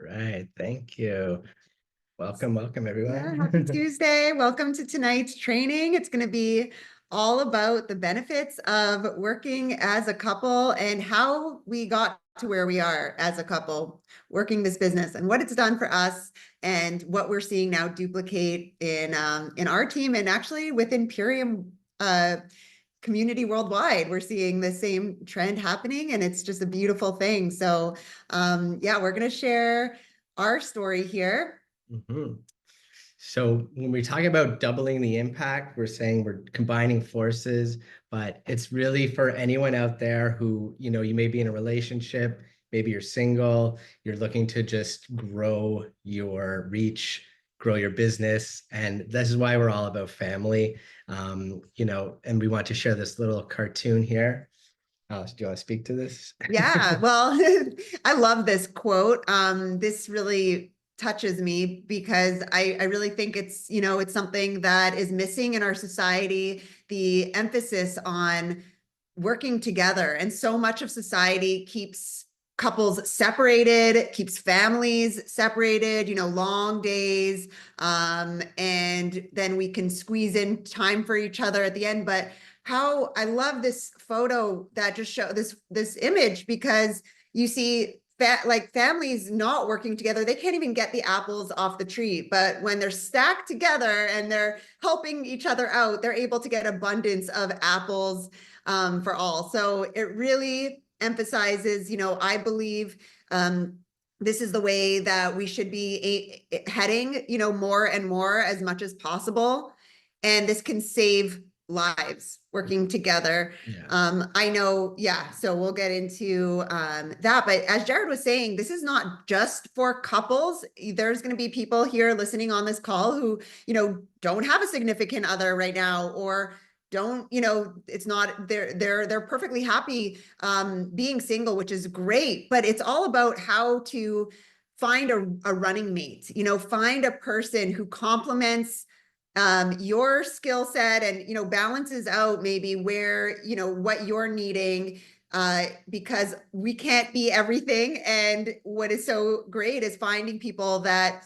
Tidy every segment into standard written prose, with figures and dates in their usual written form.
right. Thank you. Welcome, Yeah, happy everyone. Tuesday. Welcome to tonight's training. It's going to be all about the benefits of working as a couple and how we got to where we are as a couple working this business and what it's done for us and what we're seeing now duplicate in our team and actually within Purium community worldwide. We're seeing the same trend happening and it's just a beautiful thing. So yeah, we're going to share our story here. Mhm. So when we talk about doubling the impact, we're saying we're combining forces, but it's really for anyone out there who, you may be in a relationship, maybe you're single, you're looking to just grow your reach, grow your business. And this is why we're all about family. And we want to share this little cartoon here. Alice, do you want to speak to this? Yeah, well, I love this quote. This really touches me because I really think it's something that is missing in our society, the emphasis on working together. And so much of society keeps couples separated, keeps families separated, long days. And then we can squeeze in time for each other at the end. But how I love this photo that just show this image because you see like families not working together, they can't even get the apples off the tree. But when they're stacked together and they're helping each other out, they're able to get abundance of apples for all. So it really emphasizes, I believe this is the way that we should be heading, more and more as much as possible. And this can save lives working together. Yeah. I know, yeah, so we'll get into that. But as Jared was saying, this is not just for couples. There's going to be people here listening on this call who, don't have a significant other right now or don't, it's not, they're perfectly happy being single, which is great, but it's all about how to find a running mate, find a person who complements your skill set and balances out maybe where what you're needing because we can't be everything. And what is so great is finding people that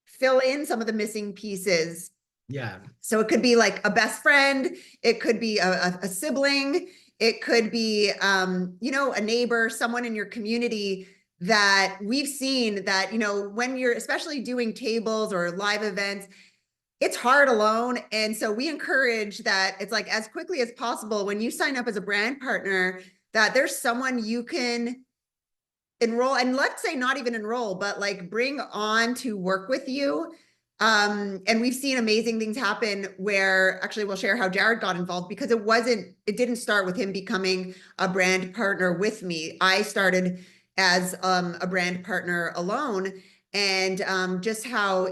fill in some of the missing pieces. Yeah. So it could be like a best friend, it could be a sibling, it could be a neighbor, someone in your community that we've seen that when you're especially doing tables or live events, it's hard alone. And so we encourage that it's like as quickly as possible when you sign up as a brand partner, that there's someone you can enroll, and let's say not even enroll, but like bring on to work with you. And we've seen amazing things happen where actually we'll share how Jared got involved because it didn't start with him becoming a brand partner with me. I started as a brand partner alone and just how,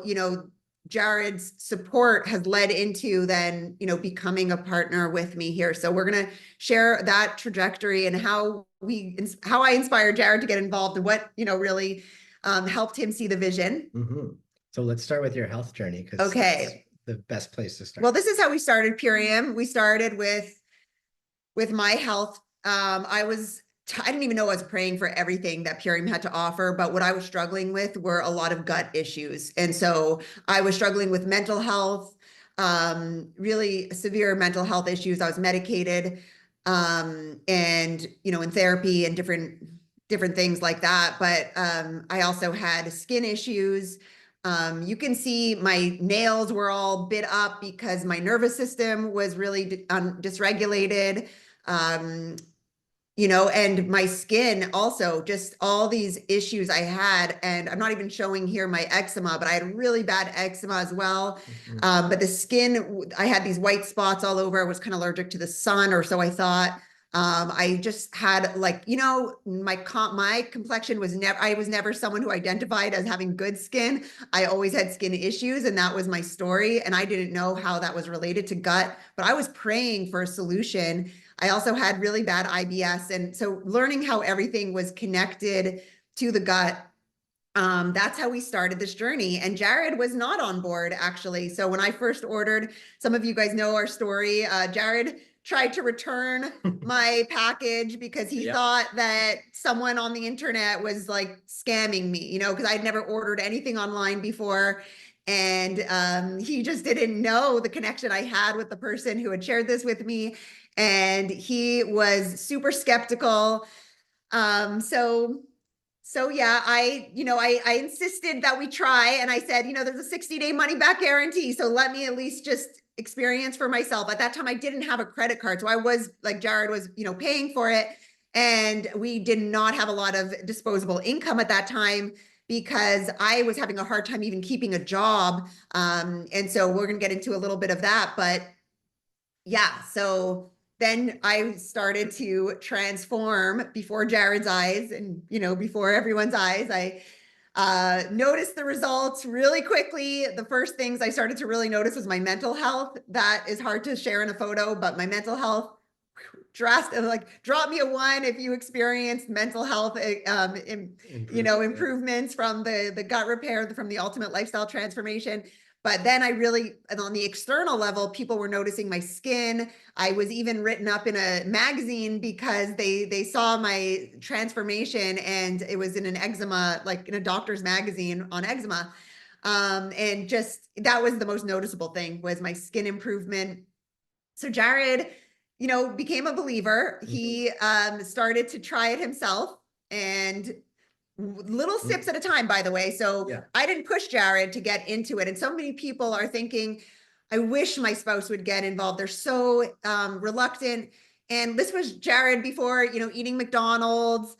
Jared's support has led into then, becoming a partner with me here. So we're going to share that trajectory and how I inspired Jared to get involved and what, really helped him see the vision. Mm-hmm. So let's start with your health journey because Okay. that's the best place to start. Well, this is how we started Purium. We started with my health. I didn't even know I was praying for everything that Purium had to offer, but what I was struggling with were a lot of gut issues. And so I was struggling with mental health, really severe mental health issues. I was medicated, and, in therapy and different things like that. But I also had skin issues. You can see my nails were all bit up because my nervous system was really dysregulated. And my skin also, just all these issues I had. And I'm not even showing here my eczema, but I had really bad eczema as well. Mm-hmm. But the skin, I had these white spots all over. I was kind of allergic to the sun, or so I thought. I just had my complexion I was never someone who identified as having good skin. I always had skin issues and that was my story. And I didn't know how that was related to gut, but I was praying for a solution. I also had really bad IBS. And so learning how everything was connected to the gut, that's how we started this journey. And Jared was not on board actually. So when I first ordered, some of you guys know our story. Jared tried to return my package because he Yep. thought that someone on the internet was like scamming me, because I'd never ordered anything online before. And he just didn't know the connection I had with the person who had shared this with me. And he was super skeptical. So yeah, I insisted that we try, and I said, there's a 60-day money back guarantee. So let me at least just experience for myself. At that time, I didn't have a credit card. So I was like, Jared was, paying for it. And we did not have a lot of disposable income at that time because I was having a hard time even keeping a job. And so we're going to get into a little bit of that, but yeah, so then I started to transform before Jared's eyes and, before everyone's eyes. I noticed the results really quickly. The first things I started to really notice was my mental health. That is hard to share in a photo, but my mental health drastic, like drop me a 1 if you experienced mental health improvements from the gut repair, from the ultimate lifestyle transformation. But then I really, on the external level, people were noticing my skin. I was even written up in a magazine because they saw my transformation, and it was in an eczema, like in a doctor's magazine on eczema. And just, that was the most noticeable thing, was my skin improvement. So Jared, became a believer. He started to try it himself, and little sips at a time, by the way. So Yeah. I didn't push Jared to get into it. And so many people are thinking, I wish my spouse would get involved. They're so reluctant. And this was Jared before, eating McDonald's.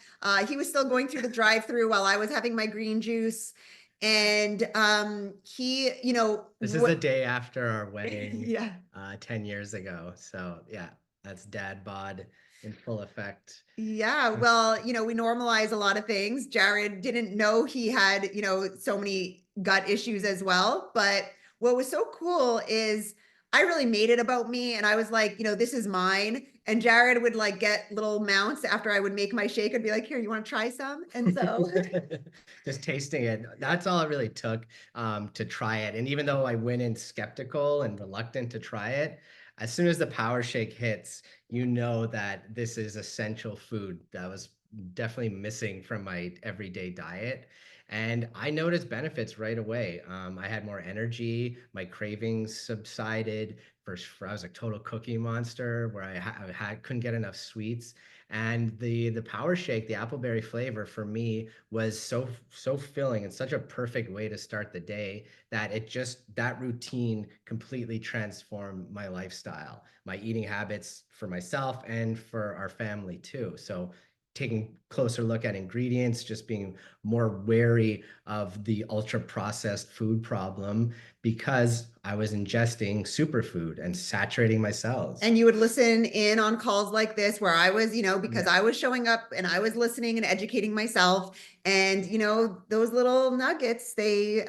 He was still going through the drive-through while I was having my green juice. And he, This is the day after our wedding, yeah. 10 years ago. So yeah, that's dad bod in full effect. Yeah, well, we normalize a lot of things. Jared didn't know he had, so many gut issues as well. But what was so cool is I really made it about me. And I was like, this is mine. And Jared would like get little mounts after I would make my shake and be like, here, you want to try some? And so just tasting it, that's all it really took to try it. And even though I went in skeptical and reluctant to try it, as soon as the power shake hits, you know that this is essential food that was definitely missing from my everyday diet. And I noticed benefits right away. I had more energy, my cravings subsided. I was a total cookie monster where I couldn't get enough sweets. And the power shake, the appleberry flavor for me was so filling and such a perfect way to start the day that that routine completely transformed my lifestyle, my eating habits for myself and for our family too. So taking closer look at ingredients, just being more wary of the ultra processed food problem because I was ingesting superfood and saturating my cells. And you would listen in on calls like this where I was, because Yeah. I was showing up and I was listening and educating myself. And, those little nuggets, you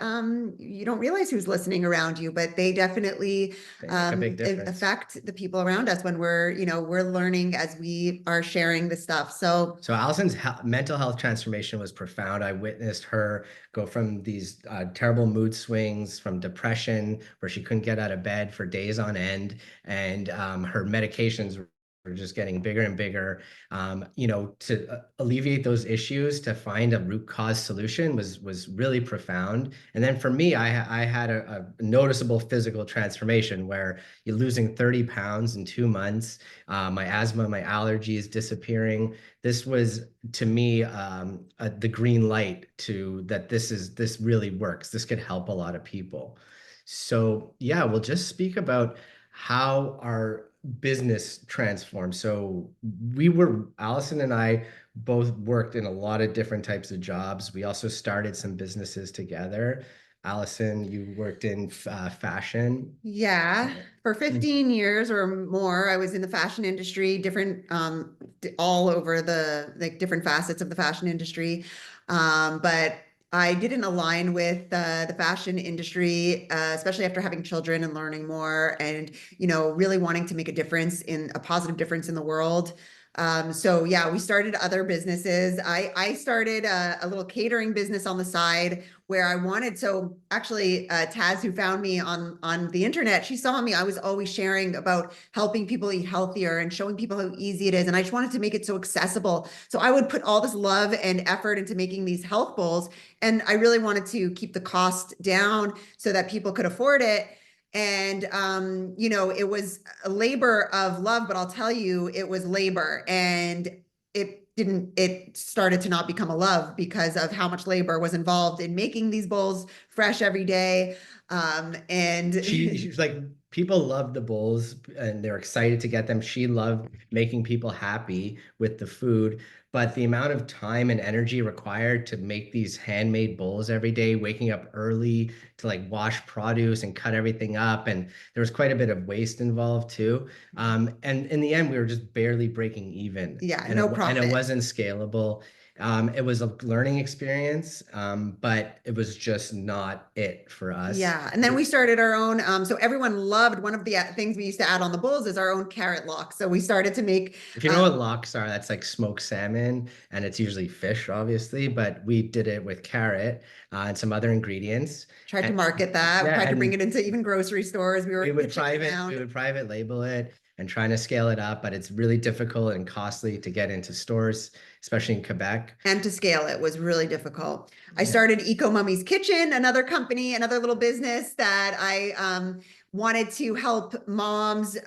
don't realize who's listening around you, but they definitely They make a big difference. affect the people around us when we're learning as we are sharing the stuff. So Allison's mental health transformation was profound. I witnessed her go from these terrible mood swings, from depression, where she couldn't get out of bed for days on end, and her medications were just getting bigger and bigger. To alleviate those issues, to find a root cause solution was really profound. And then for me, I had a noticeable physical transformation where you're losing 30 pounds in 2 months. My asthma, my allergies disappearing. This was, to me, the green light to that this really works. This could help a lot of people. So yeah, we'll just speak about how our business transformed. So Allison and I both worked in a lot of different types of jobs. We also started some businesses together. Allison, you worked in fashion. yeah, for 15 years or more, I was in the fashion industry, different, all over like different facets of the fashion industry. But I didn't align with the fashion industry, especially after having children and learning more and, really wanting to make a positive difference in the world. So yeah, we started other businesses. I started a little catering business on the side where I wanted, so actually Taz, who found me on the internet, she saw me. I was always sharing about helping people eat healthier and showing people how easy it is. And I just wanted to make it so accessible. So I would put all this love and effort into making these health bowls. And I really wanted to keep the cost down so that people could afford it. And you know, it was a labor of love, but I'll tell you, it was labor. And it started to not become a love because of how much labor was involved in making these bowls fresh every day. She's like, people love the bowls and they're excited to get them. She loved making people happy with the food, but the amount of time and energy required to make these handmade bowls every day, waking up early to like wash produce and cut everything up, and there was quite a bit of waste involved too. And in the end, we were just barely breaking even, yeah, and no it profit. wasn't scalable. It was a learning experience, but it was just not it for us. Yeah. And then we started our own. So everyone loved one of the things we used to add on the bowls is our own carrot lock. So we started to make, If you know what lox are, that's like smoked salmon, and it's usually fish, obviously, but we did it with carrot and some other ingredients. tried to And market that, yeah, tried to bring and it into even grocery stores. We were pitching we around. would private label it and trying to scale it up, but it's really difficult and costly to get into stores, especially in Quebec. And to scale it was really difficult. I Yeah. started Eco Mummy's Kitchen, another company, another little business that I wanted to help moms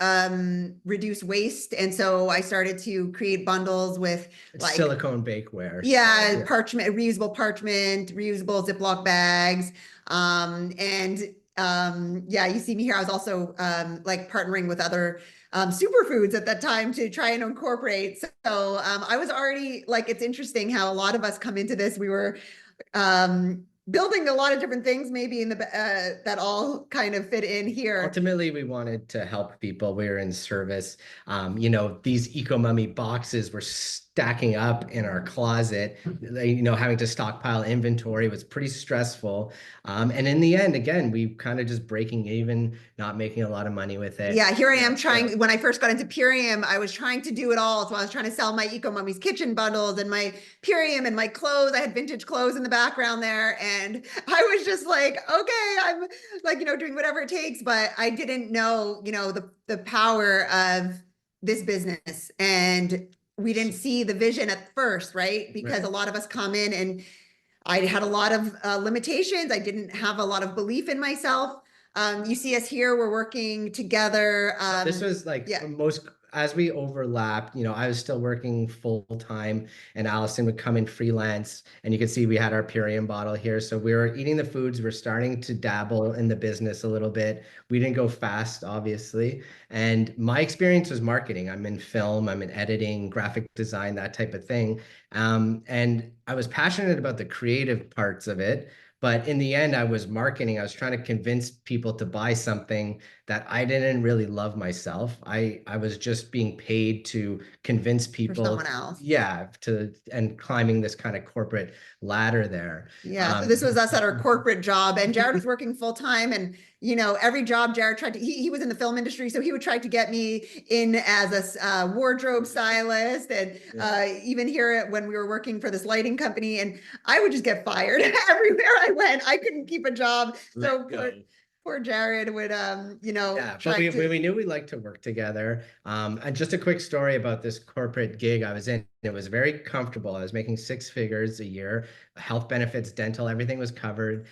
reduce waste. And so I started to create bundles with It's like, silicone bakeware. So yeah, yeah. parchment, reusable Ziploc bags. And yeah, you see me here. I was also like partnering with other superfoods at that time to try and incorporate. So I was already like, it's interesting how a lot of us come into this. We were building a lot of different things, maybe in the that all kind of fit in here. Ultimately, we wanted to help people. We were in service. You know, these Eco Mummy boxes were stacking up in our closet. You know, having to stockpile inventory was pretty stressful. And in the end, again, we kind of just breaking even, not making a lot of money with it. Yeah, here I You know, am trying. When I first got into Purium, I was trying to do it all. So I was trying to sell my Eco Mummy's kitchen bundles and my Purium and my clothes. I had vintage clothes in the background there. And I was just like, okay, I'm like, you know, doing whatever it takes. But I didn't know, you know, the power of this business. And we didn't see the vision at first, right? Because right. a lot of us come in and I had a lot of limitations. I didn't have a lot of belief in myself. You see us here, we're working together. This was like Yeah, most, as we overlapped, you know, I was still working full time and Allison would come in freelance, and you can see we had our Purium bottle here. So we were eating the foods, we're starting to dabble in the business a little bit. We didn't go fast, obviously. And my experience was marketing. I'm in film, I'm in editing, graphic design, that type of thing. And I was passionate about the creative parts of it. But in the end, I was marketing. I was trying to convince people to buy something that I didn't really love myself. I was just being paid to convince for people, someone else. yeah, to and climbing this kind of corporate ladder there. Yeah, so this was us at our corporate job, and Jared was working full time. And you know, every job Jared tried to, he was in the film industry, so he would try to get me in as a wardrobe stylist, and even here when we were working for this lighting company, and I would just get fired everywhere I went. I couldn't keep a job, so poor Jared would you know, Yeah, but try to. we knew we liked to work together. And just a quick story about this corporate gig I was in. It was very comfortable. I was making six figures a year, health benefits, dental, everything was covered.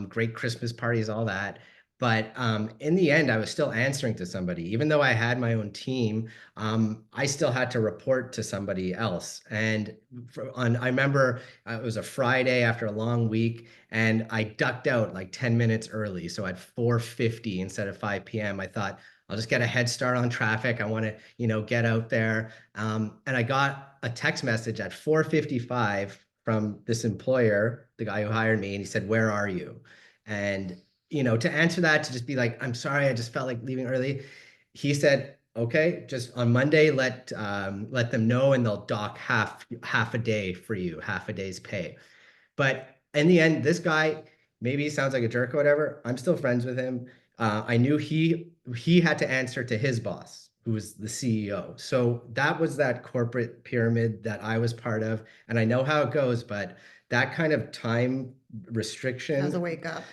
Great Christmas parties, all that. But in the end, I was still answering to somebody. Even though I had my own team, I still had to report to somebody else. And I remember it was a Friday after a long week, and I ducked out like 10 minutes early. So at 4:50 instead of 5 p.m., I thought I'll just get a head start on traffic. I want to, you know, get out there. And I got a text message at 4:55 from this employer, the guy who hired me, and he said, "Where are you?" And, you know, to answer that, to just be like, "I'm sorry, I just felt like leaving early." He said, "Okay, just on Monday, let them know, and they'll dock half a day for you, half a day's pay." But in the end, this guy, maybe he sounds like a jerk or whatever. I'm still friends with him. I knew he had to answer to his boss. who was the CEO. So that was that corporate pyramid that I was part of. And I know how it goes, but that kind of time That was a restriction, wake up.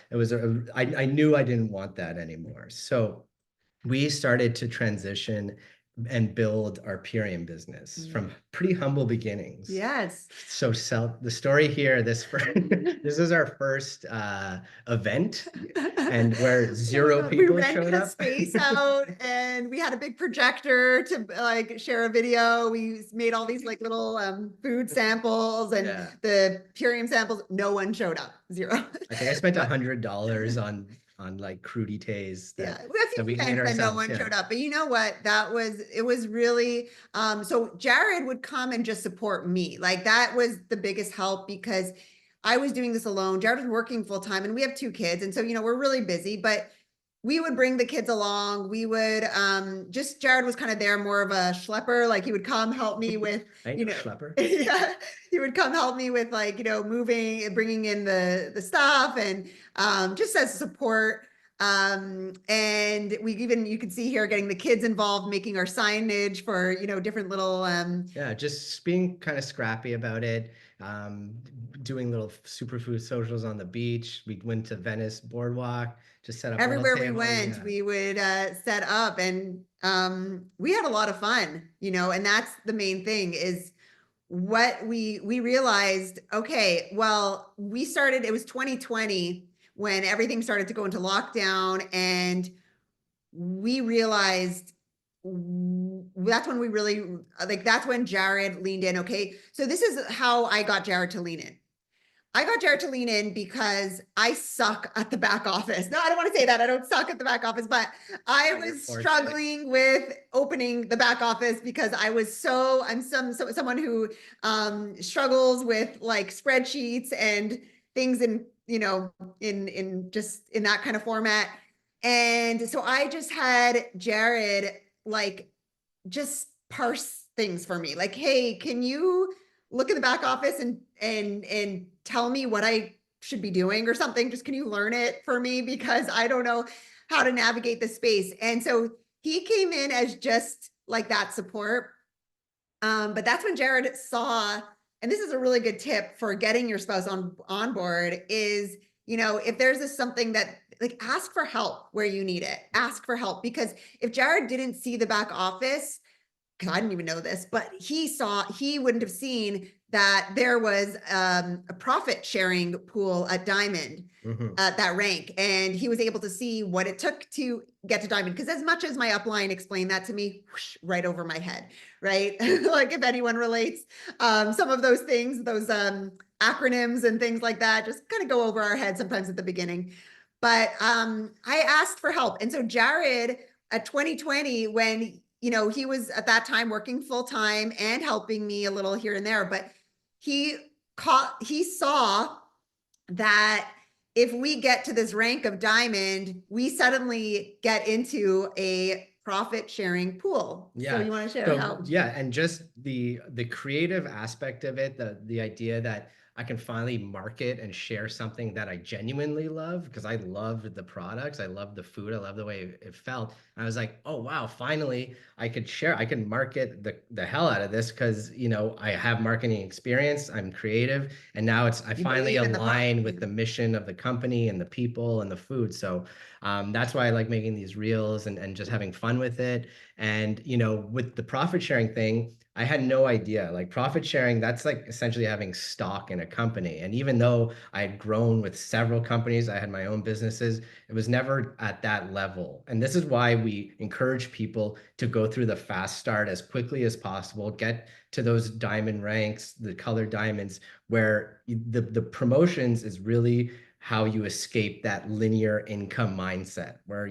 I knew I didn't want that anymore. So we started to transition and build our Purium business from pretty humble beginnings. Yes. So the story here, this is our first event, and where Oh my zero God. We people rented showed a up. space out and we had a big projector to like share a video. We made all these like little food samples and Yeah. the Purium samples. No one showed up. Zero. I think I spent But $100 on like crudités yeah, that a that few we made events that no ourselves. one Yeah. showed up. But you know what? It was really, so Jared would come and just support me. Like that was the biggest help because I was doing this alone. Jared was working full time and we have 2 kids. And so, we're really busy, but we would bring the kids along. We would, just Jared was kind of there more of a schlepper. Like he would come help me with, I know Schlepper. yeah, he would come help me with like, moving and bringing in the stuff and, just as support. And you can see here getting the kids involved, making our signage for, different little, Yeah, just being kind of scrappy about it. Um, Doing little superfood socials on the beach. We went to Venice Boardwalk, just set up a little everywhere we table. went, Yeah. we would set up and we had a lot of fun, and that's the main thing is what we realized, okay, well, it was 2020 when everything started to go into lockdown and we realized that's when we really like that's when Jared leaned in. Okay, so this is how I got Jared to lean in. I got Jared to lean in because I suck at the back office. No, I don't want to say that. I don't suck at the back office, but I was struggling with opening the back office because I'm someone who struggles with like spreadsheets and things in just in that kind of format. And so I just had Jared like just parse things for me. Like, hey, can you look at the back office and tell me what I should be doing or something? Just can you learn it for me? Because I don't know how to navigate the space. And so he came in as just like that support. But that's when Jared saw, and this is a really good tip for getting your spouse on board is, if there's something that like ask for help where you need it, ask for help. Because if Jared didn't see the back office, because I didn't even know this, but he wouldn't have seen that there was a profit sharing pool at Diamond at that rank. And he was able to see what it took to get to Diamond. Because as much as my upline explained that to me, whoosh, right over my head, right? Like if anyone relates, some of those things, those acronyms and things like that, just kind of go over our head sometimes at the beginning. But I asked for help. And so Jared at 2020, when he was at that time working full time and helping me a little here and there, but he saw that if we get to this rank of Diamond, we suddenly get into a profit sharing pool. Yeah. So you want to share So how? yeah, and just the creative aspect of it, the idea that I can finally market and share something that I genuinely love because I loved the products, I love the food, I love the way it felt. And I was like, oh wow, finally I can market the hell out of this because I have marketing experience, I'm creative, and now I You finally believe in the align with product. the mission of the company and the people and the food. So that's why I like making these reels and just having fun with it. And with the profit sharing thing, I had no idea. Like profit sharing, that's like essentially having stock in a company. And even though I had grown with several companies, I had my own businesses, it was never at that level. And this is why we encourage people to go through the fast start as quickly as possible, get to those diamond ranks, the colored diamonds, where the promotions is really how you escape that linear income mindset, where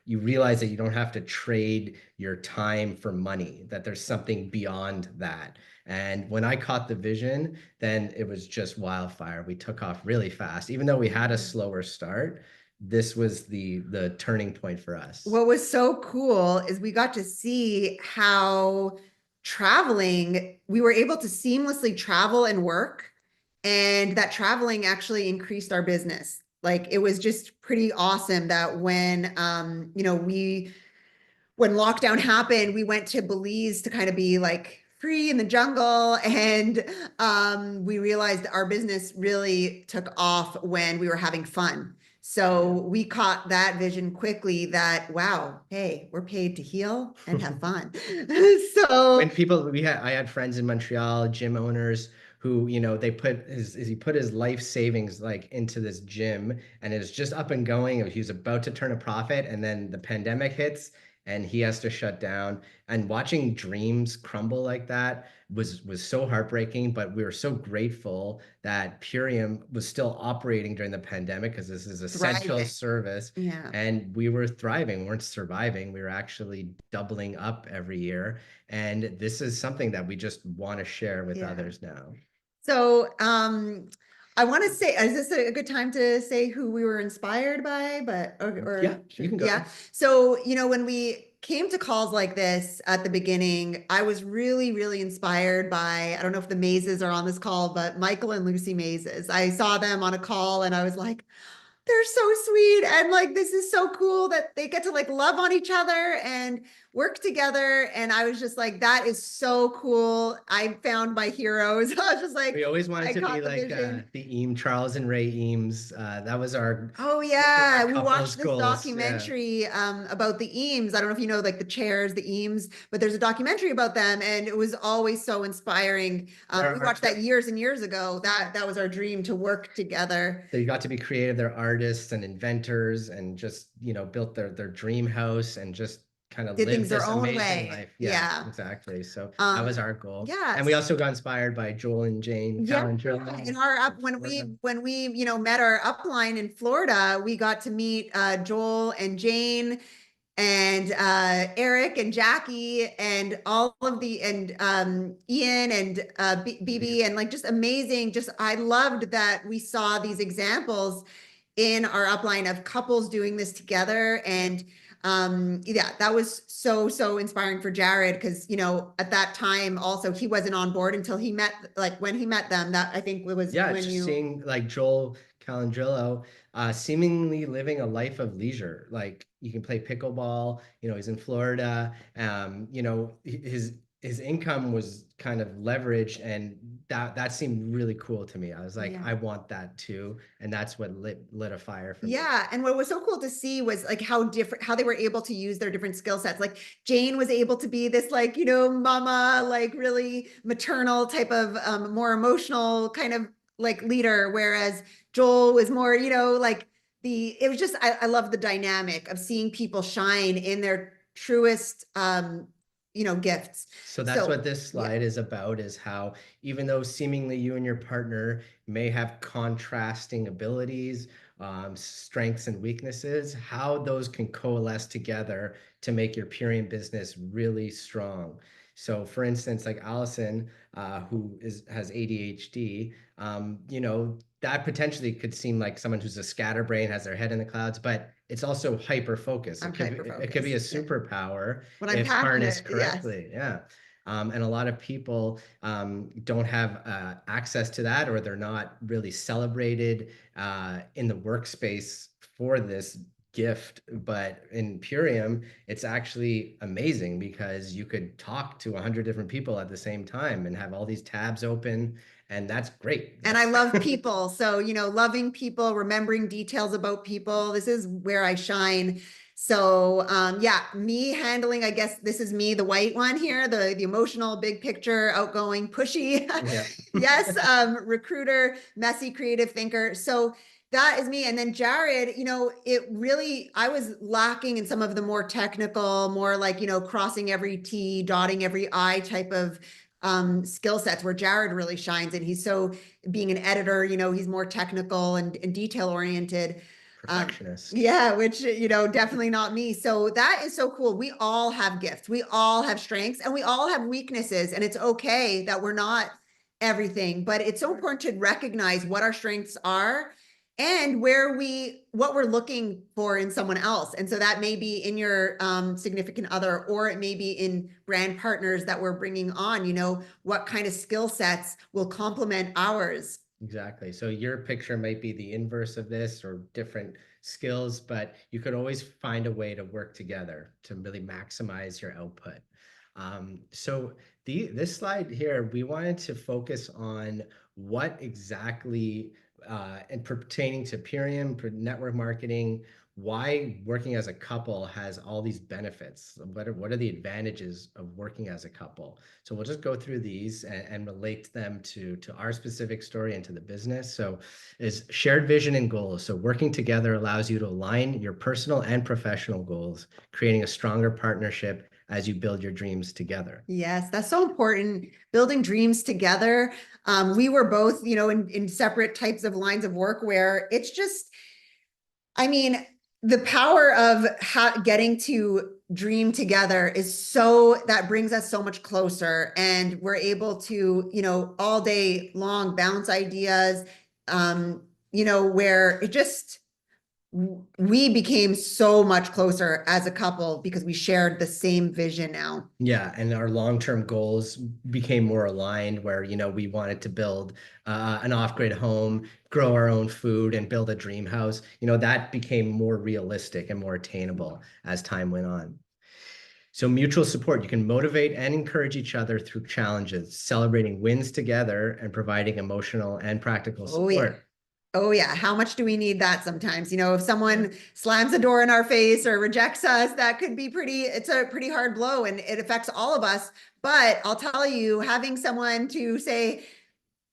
you realize that you don't have to trade your time for money, that there's something beyond that. And when I caught the vision, then it was just wildfire. We took off really fast. Even though we had a slower start, this was the turning point for us. What was so cool is we got to see how we were able to seamlessly travel and work, and that traveling actually increased our business. Like it was just pretty awesome that when when lockdown happened, we went to Belize to kind of be like free in the jungle. And we realized our business really took off when we were having fun. So we caught that vision quickly that, wow, hey, we're paid to heal and have fun. So When people I had friends in Montreal, gym owners who, they put he put his life savings like into this gym, and it's just up and going. He was about to turn a profit, and then the pandemic hits and he has to shut down. And watching dreams crumble like that was so heartbreaking, but we were so grateful that Purium was still operating during the pandemic, because this is essential thriving. service. Yeah. And we were thriving, we weren't surviving. We were actually doubling up every year. And this is something that we just want to share with Yeah. others now. So I want to say, is this a good time to say who we were inspired by? Yeah, you can go. Yeah. So, when we came to calls like this at the beginning, I was really, really inspired by, I don't know if the Mazes are on this call, but Michael and Lucy Mazes. I saw them on a call and I was like, they're so sweet. And like, this is so cool that they get to like love on each other and work together. And I was just like, that is so cool. I found my heroes. I was just like, We always wanted I to be caught the like vision. the Eames, Charles and Ray Eames. That was our Oh our yeah, we couple's watched this goals. Yeah. documentary about the Eames. I don't know if you know like the chairs, the Eames, but there's a documentary about them, and it was always so inspiring. We watched that years and years ago. That was our dream to work together. They got to be creative. They're artists and inventors, and just built their dream house and just kind of Did things lived their this own amazing way. life. Yeah, Yeah. exactly. So that was our goal. Yeah. And we also got inspired by Joel and Jane Yeah, Calendar. in our up when we met our upline in Florida, we got to meet Joel and Jane and Eric and Jackie and all of the and Ian and BB and like just amazing. Just I loved that we saw these examples in our upline of couples doing this together. And yeah, that was so inspiring for Jared, because at that time also he wasn't on board until he met, like when he met them, that I think was when just seeing like Joel Calandrillo seemingly living a life of leisure. Like you can play pickleball, he's in Florida. His income was kind of leveraged, and that seemed really cool to me. I was like, Yeah. I want that too. And that's what lit a fire for me. Yeah. And what was so cool to see was like how they were able to use their different skill sets. Like Jane was able to be this like, mama, like really maternal type of more emotional kind of like leader. Whereas Joel was more, like it was just, I love the dynamic of seeing people shine in their truest, gifts. So that's what this slide is about, is how even though seemingly you and your partner may have contrasting abilities, strengths and weaknesses, how those can coalesce together to make your Purium business really strong. So for instance, like Allison, who has ADHD, that potentially could seem like someone who's a scatterbrain, has their head in the clouds, but it's also hyper focused. It could be a superpower if harnessed correctly. Yes. Yeah. And a lot of people don't have access to that, or they're not really celebrated in the workspace for this gift. But in Purium, it's actually amazing, because you could talk to 100 different people at the same time and have all these tabs open. And that's great. And I love people. So, loving people, remembering details about people. This is where I shine. So, yeah, me handling, I guess this is me, the white one here, the emotional, big picture, outgoing, pushy. Yeah. Yes. Recruiter, messy, creative thinker. So that is me. And then Jared, I was lacking in some of the more technical, more like, crossing every T, dotting every I type of skill sets, where Jared really shines. And he's so, being an editor, he's more technical and detail oriented. Perfectionist. Yeah, which, definitely not me. So that is so cool. We all have gifts. We all have strengths, and we all have weaknesses. And it's okay that we're not everything, but it's so important to recognize what our strengths are and what we're looking for in someone else. And so that may be in your significant other, or it may be in brand partners that we're bringing on, what kind of skill sets will complement ours. Exactly. So your picture might be the inverse of this or different skills, but you could always find a way to work together to really maximize your output. So this slide here, we wanted to focus on what exactly, and pertaining to Purium, network marketing, why working as a couple has all these benefits. What are the advantages of working as a couple? So we'll just go through these and relate them to our specific story and to the business. So is shared vision and goals. So working together allows you to align your personal and professional goals, creating a stronger partnership as you build your dreams together. Yes, that's so important. Building dreams together. We were both, in separate types of lines of work where it's just, I mean, the power of getting to dream together that brings us so much closer, and we're able to, all day long bounce ideas, where we became so much closer as a couple because we shared the same vision now. Yeah, and our long-term goals became more aligned where, we wanted to build an off-grid home, grow our own food, and build a dream house. That became more realistic and more attainable as time went on. So mutual support, you can motivate and encourage each other through challenges, celebrating wins together and providing emotional and practical support. Oh, yeah. Oh yeah. How much do we need that sometimes? If someone slams a door in our face or rejects us, that could be it's a pretty hard blow, and it affects all of us. But I'll tell you, having someone to say,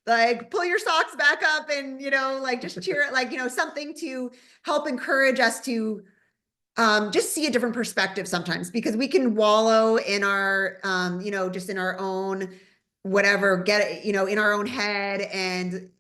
like, pull your socks back up and, just cheer it, like, something to help encourage us to just see a different perspective sometimes, because we can wallow in our, just in our own, whatever, in our own head, and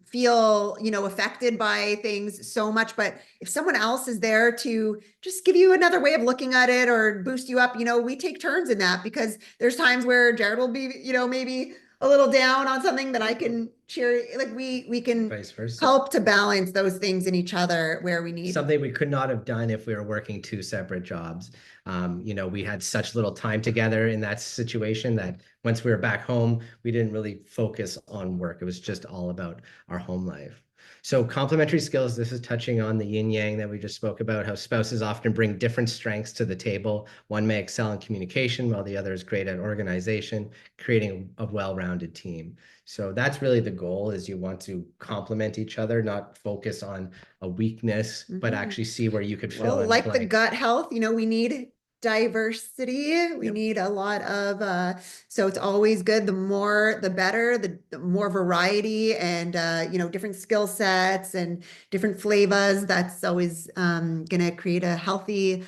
feel, affected by things so much. But if someone else is there to just give you another way of looking at it or boost you up, we take turns in that, because there's times where Jared will be, maybe a little down on something that I can cheer, like we can Vice versa. help to balance those things in each other where we need. Something we could not have done if we were working two separate jobs. We had such little time together in that situation that once we were back home, we didn't really focus on work. It was just all about our home life. So complementary skills, this is touching on the yin yang that we just spoke about, how spouses often bring different strengths to the table. One may excel in communication while the other is great at organization, creating a well-rounded team. So that's really the goal, is you want to complement each other, not focus on a weakness, but actually see where you could fill in like the blank. gut health, we need diversity. We need a lot of, so it's always good. The more, the better, the more variety and, different skill sets and different flavors. That's always going to create a healthy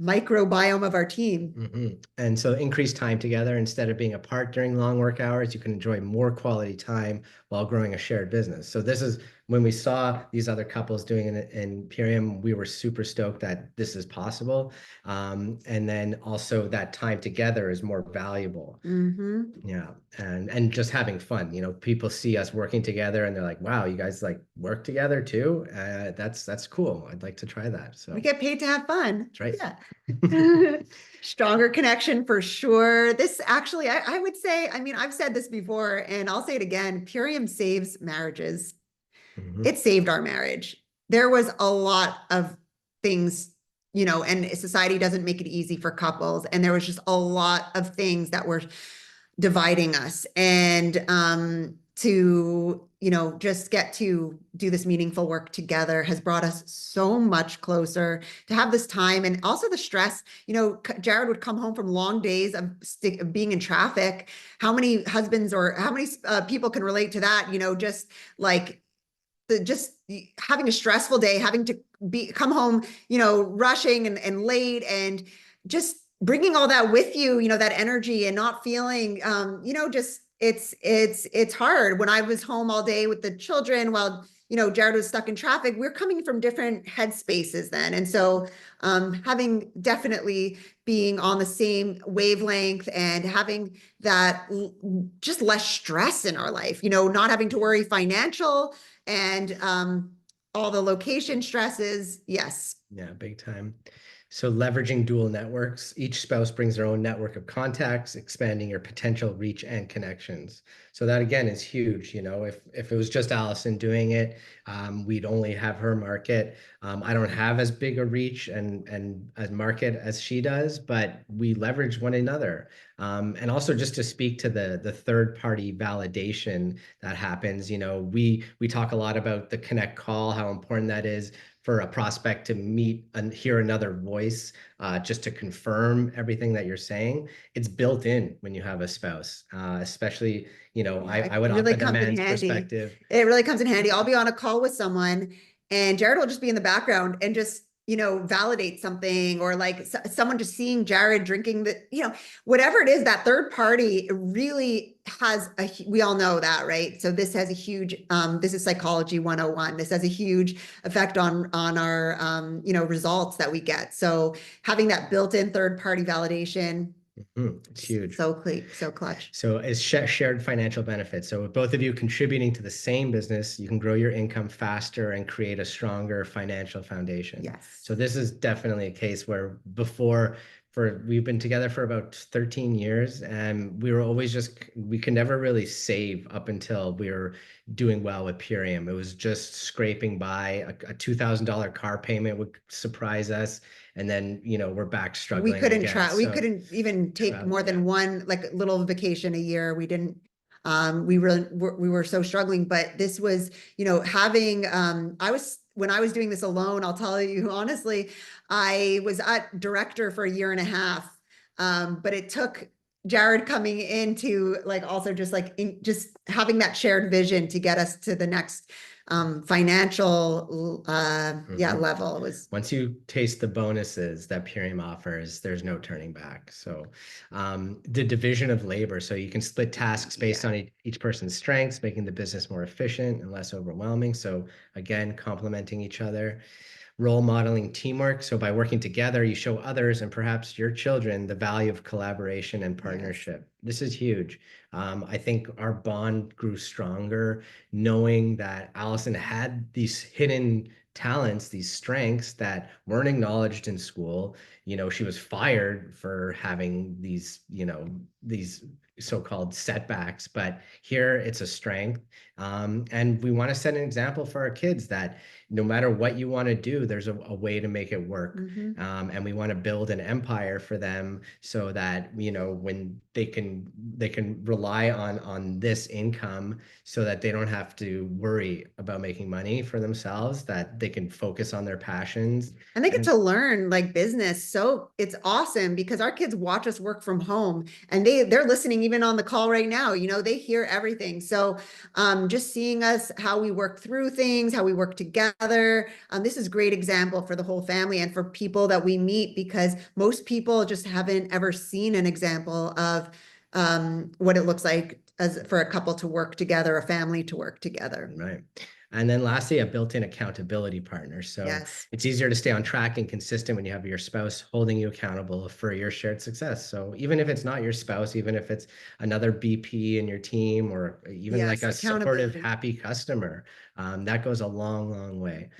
microbiome of our team. And so increased time together. Instead of being apart during long work hours, you can enjoy more quality time while growing a shared business. So this is when we saw these other couples doing it in Purium, we were super stoked that this is possible. And then also that time together is more valuable. Yeah. And just having fun, people see us working together and they're like, wow, you guys like work together too. That's cool. I'd like to try that. So we get paid to have fun. That's right. Yeah. Stronger connection for sure. This actually, I would say, I've said this before and I'll say it again, Purium saves marriages. It saved our marriage. There was a lot of things, and society doesn't make it easy for couples. And there was just a lot of things that were dividing us. And to, just get to do this meaningful work together has brought us so much closer to have this time. And also the stress, Jared would come home from long days of being in traffic. How many husbands or how many people can relate to that? Just like, just having a stressful day, having to come home, rushing and late, and just bringing all that with you, that energy, and not feeling, just it's hard. When I was home all day with the children while, Jared was stuck in traffic, we're coming from different headspaces then. And so having definitely being on the same wavelength and having that just less stress in our life, not having to worry financial and all the location stresses. Yes. Yeah, big time. So leveraging dual networks, each spouse brings their own network of contacts, expanding your potential reach and connections. So that again is huge. If it was just Allison doing it, we'd only have her market. I don't have as big a reach and a market as she does, but we leverage one another. And also just to speak to the third party validation that happens, we talk a lot about the connect call, how important that is for a prospect to meet and hear another voice, just to confirm everything that you're saying. It's built in when you have a spouse, especially, Yeah, I would it really offer the comes in man's handy. perspective. It really comes in handy. I'll be on a call with someone and Jared will just be in the background and just, validate something, or like someone just seeing Jared drinking whatever it is, that third party really has we all know that, right? So this has a huge, this is psychology 101. This has a huge effect on our, results that we get. So having that built-in third party validation, It's huge. so clutch. So it's shared financial benefits. So with both of you contributing to the same business, you can grow your income faster and create a stronger financial foundation. Yes. So this is definitely a case where we've been together for about 13 years, and we were always we could never really save up until we were doing well with Purium. It was just scraping by. A $2,000 car payment would surprise us. And then, we're back struggling again. We So couldn't even take more than yeah. one like little vacation a year. We didn't, we were so struggling, but this was, having, when I was doing this alone, I'll tell you honestly, I was at director for a year and a half. But it took Jared coming into like, also just like, just having that shared vision to get us to the next financial level. Was once you taste the bonuses that Purium offers, there's no turning back. So the division of labor, so you can split tasks based on each person's strengths, making the business more efficient and less overwhelming. So again, complementing each other. Role modeling teamwork. So by working together, you show others and perhaps your children the value of collaboration and partnership. Yes. This is huge. I think our bond grew stronger knowing that Allison had these hidden talents, these strengths that weren't acknowledged in school. She was fired for having these so-called setbacks, but here it's a strength. And we want to set an example for our kids that no matter what you want to do, there's a way to make it work. And we want to build an empire for them so that, when they can rely on this income so that they don't have to worry about making money for themselves, that they can focus on their passions. And they get to learn like business. So it's awesome because our kids watch us work from home and they're listening even on the call right now, they hear everything. So just seeing us, how we work through things, how we work together. This is a great example for the whole family and for people that we meet, because most people just haven't ever seen an example of what it looks like for a couple to work together, a family to work together. Right. And then lastly, a built-in accountability partner. So yes. It's easier to stay on track and consistent when you have your spouse holding you accountable for your shared success. So even if it's not your spouse, even if it's another BP in your team, or even like a supportive, happy customer, that goes a long, long way.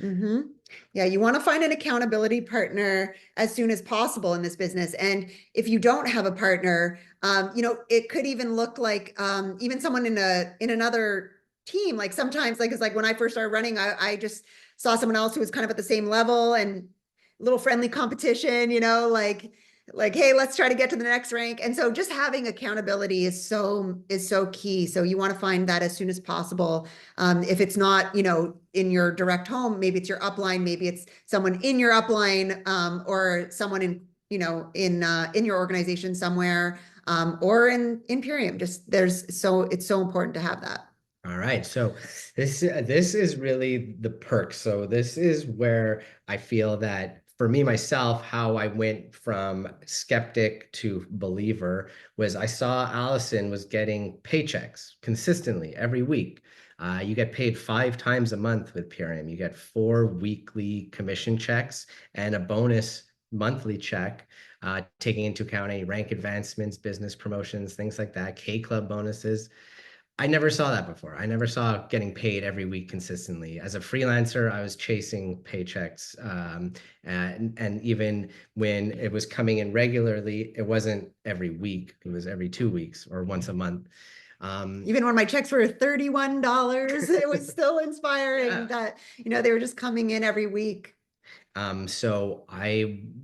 Yeah, you want to find an accountability partner as soon as possible in this business. And if you don't have a partner, it could even look like even someone in another team. Like sometimes, like it's like when I first started running, I just saw someone else who was kind of at the same level, and a little friendly competition, like, hey, let's try to get to the next rank. And so just having accountability is so key. So you want to find that as soon as possible. If it's not, in your direct home, maybe it's your upline, maybe it's someone in your upline, or someone in, in your organization somewhere, or in Purium. Just it's so important to have that. All right. So this is really the perk. So this is where I feel that for me, myself, how I went from skeptic to believer was I saw Allison was getting paychecks consistently every week. You get paid 5 times a month with Purium. You get 4 weekly commission checks and a bonus monthly check, taking into account any rank advancements, business promotions, things like that, K Club bonuses. I never saw that before. I never saw getting paid every week consistently. As a freelancer, I was chasing paychecks. And even when it was coming in regularly, it wasn't every week. It was every 2 weeks or once a month. Even when my checks were $31, it was still inspiring Yeah. that, they were just coming in every week. So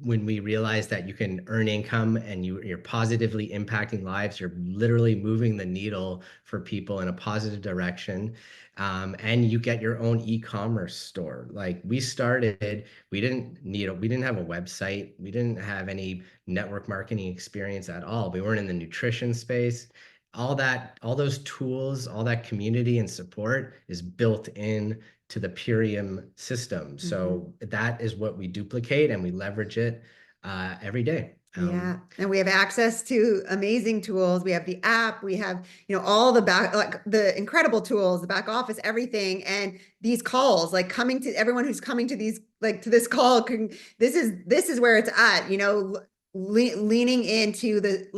when we realized that you can earn income and you're positively impacting lives, you're literally moving the needle for people in a positive direction. And you get your own e-commerce store. Like we didn't have a website. We didn't have any network marketing experience at all. We weren't in the nutrition space. All those tools, all that community and support is built in to the Purium system. So that is what we duplicate and we leverage it every day. Yeah. And we have access to amazing tools. We have the app, we have, all the the incredible tools, the back office, everything. And these calls, like coming to everyone who's coming to these, like to this call, this is where it's at, leaning into the,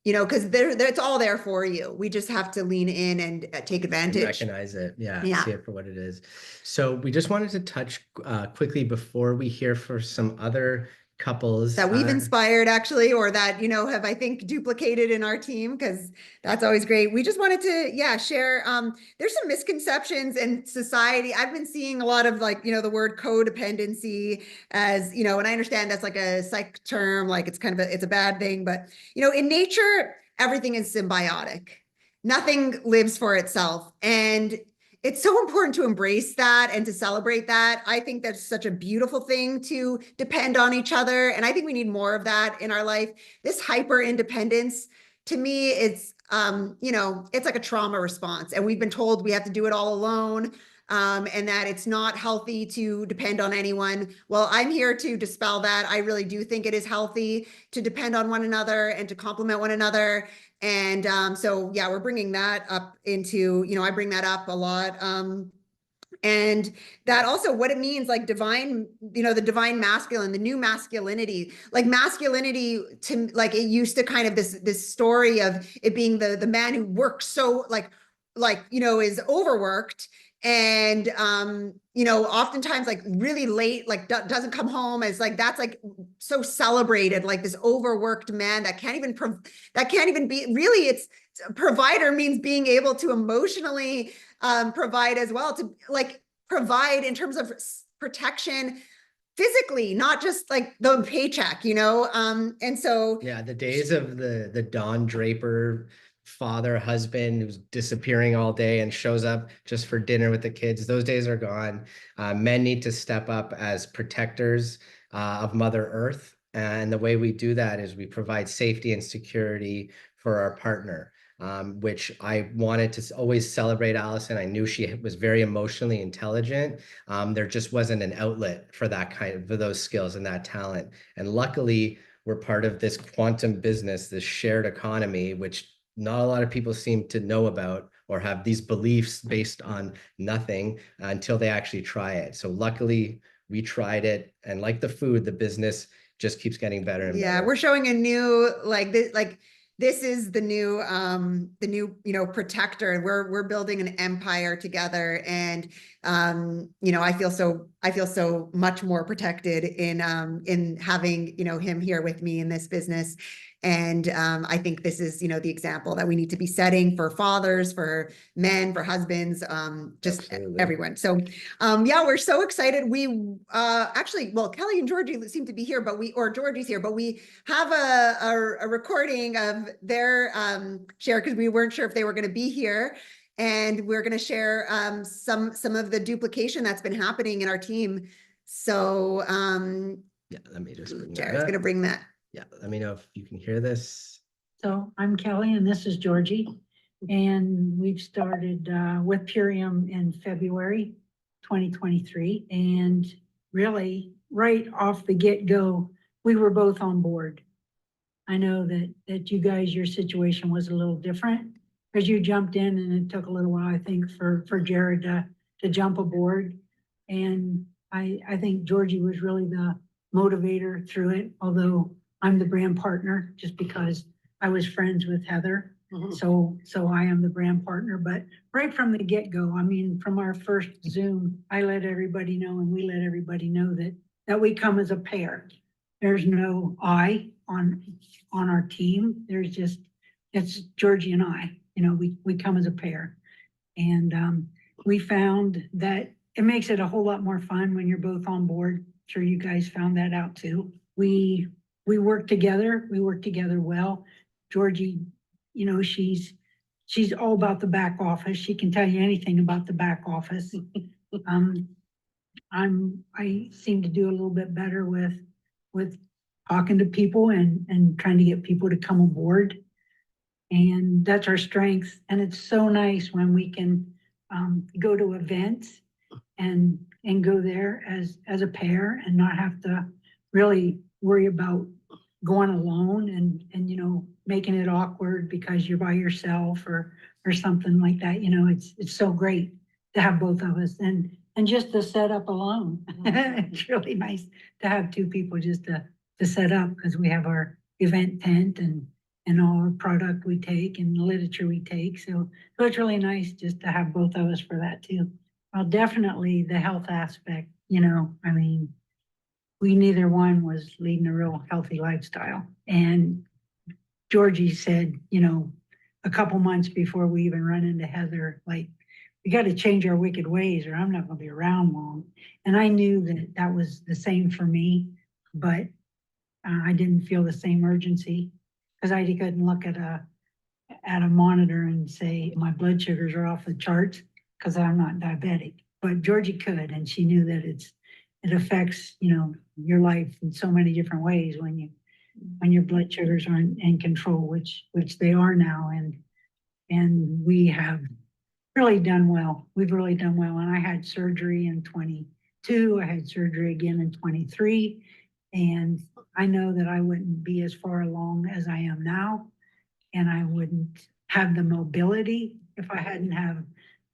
because it's all there for you. We just have to lean in and take advantage. And recognize it. Yeah. See it for what it is. So we just wanted to touch quickly before we hear for some other couples that we've inspired actually, or that, have, I think, duplicated in our team, because that's always great. We just wanted to, share, there's some misconceptions in society. I've been seeing a lot of the word codependency as, and I understand that's like a psych term, like it's it's a bad thing, but, in nature, everything is symbiotic. Nothing lives for itself. And it's so important to embrace that and to celebrate that. I think that's such a beautiful thing, to depend on each other. And I think we need more of that in our life. This hyper independence, to me, it's, it's like a trauma response. And we've been told we have to do it all alone, and that it's not healthy to depend on anyone. Well, I'm here to dispel that. I really do think it is healthy to depend on one another and to complement one another. And so, yeah, we're bringing that up into, I bring that up a lot. And that also what it means, like divine, the divine masculine, the new masculinity, like masculinity to it used to kind of this story of it being the man who works so is overworked. And, oftentimes really late, doesn't come home, as that's so celebrated, this overworked man that can't even be really, it's provider means being able to emotionally provide as well, to provide in terms of protection physically, not just the paycheck, and so. Yeah, the days of the Don Draper father, husband who's disappearing all day and shows up just for dinner with the kids, those days are gone. Men need to step up as protectors of Mother Earth. And the way we do that is we provide safety and security for our partner, which I wanted to always celebrate Allison. I knew she was very emotionally intelligent. There just wasn't an outlet for for those skills and that talent. And luckily, we're part of this quantum business, this shared economy, which not a lot of people seem to know about or have these beliefs based on nothing until they actually try it. So luckily we tried it, and like the food, the business just keeps getting better and better. Yeah, we're showing a new this is the new protector, and we're building an empire together. And I feel so much more protected in having him here with me in this business. And I think this is the example that we need to be setting for fathers, for men, for husbands, just Absolutely. Everyone. So yeah, we're so excited. We actually, well, Kelly and Georgie seem to be here, or Georgie's here, but we have a recording of their share, because we weren't sure if they were going to be here. And we're going to share some of the duplication that's been happening in our team. So yeah, let me just bring Jared's going to bring that. Yeah, let me know if you can hear this. So I'm Kelly and this is Georgie. And we've started with Purium in February 2023. And really, right off the get-go, we were both on board. I know that you guys, your situation was a little different because you jumped in, and it took a little while, I think, for Jared to jump aboard. And I think Georgie was really the motivator through it, although I'm the brand partner just because I was friends with Heather. So I am the brand partner, but right from the get-go, I mean, from our first Zoom, I let everybody know and we let everybody know that we come as a pair. There's no I on our team. There's just, it's Georgie and I, we come as a pair. And we found that it makes it a whole lot more fun when you're both on board. Sure, you guys found that out too. We work together. We work together well. Georgie, she's all about the back office. She can tell you anything about the back office. I seem to do a little bit better with talking to people and trying to get people to come aboard. And that's our strength. And it's so nice when we can go to events and go there as a pair and not have to really worry about going alone and making it awkward because you're by yourself or something like that. It's so great to have both of us and just to set up alone. It's really nice to have two people just to set up, because we have our event tent and all our product we take and the literature we take. So it's really nice just to have both of us for that too. Well, definitely the health aspect, I mean, we neither one was leading a real healthy lifestyle. And Georgie said, a couple months before we even run into Heather, like, we got to change our wicked ways or I'm not going to be around long. And I knew that was the same for me, but I didn't feel the same urgency, because I couldn't look at a monitor and say my blood sugars are off the charts because I'm not diabetic. But Georgie could, and she knew that it affects your life in so many different ways when your blood sugars aren't in control, which they are now, and we have really done well. We've really done well, and I had surgery in 22. I had surgery again in 23, and I know that I wouldn't be as far along as I am now, and I wouldn't have the mobility if I hadn't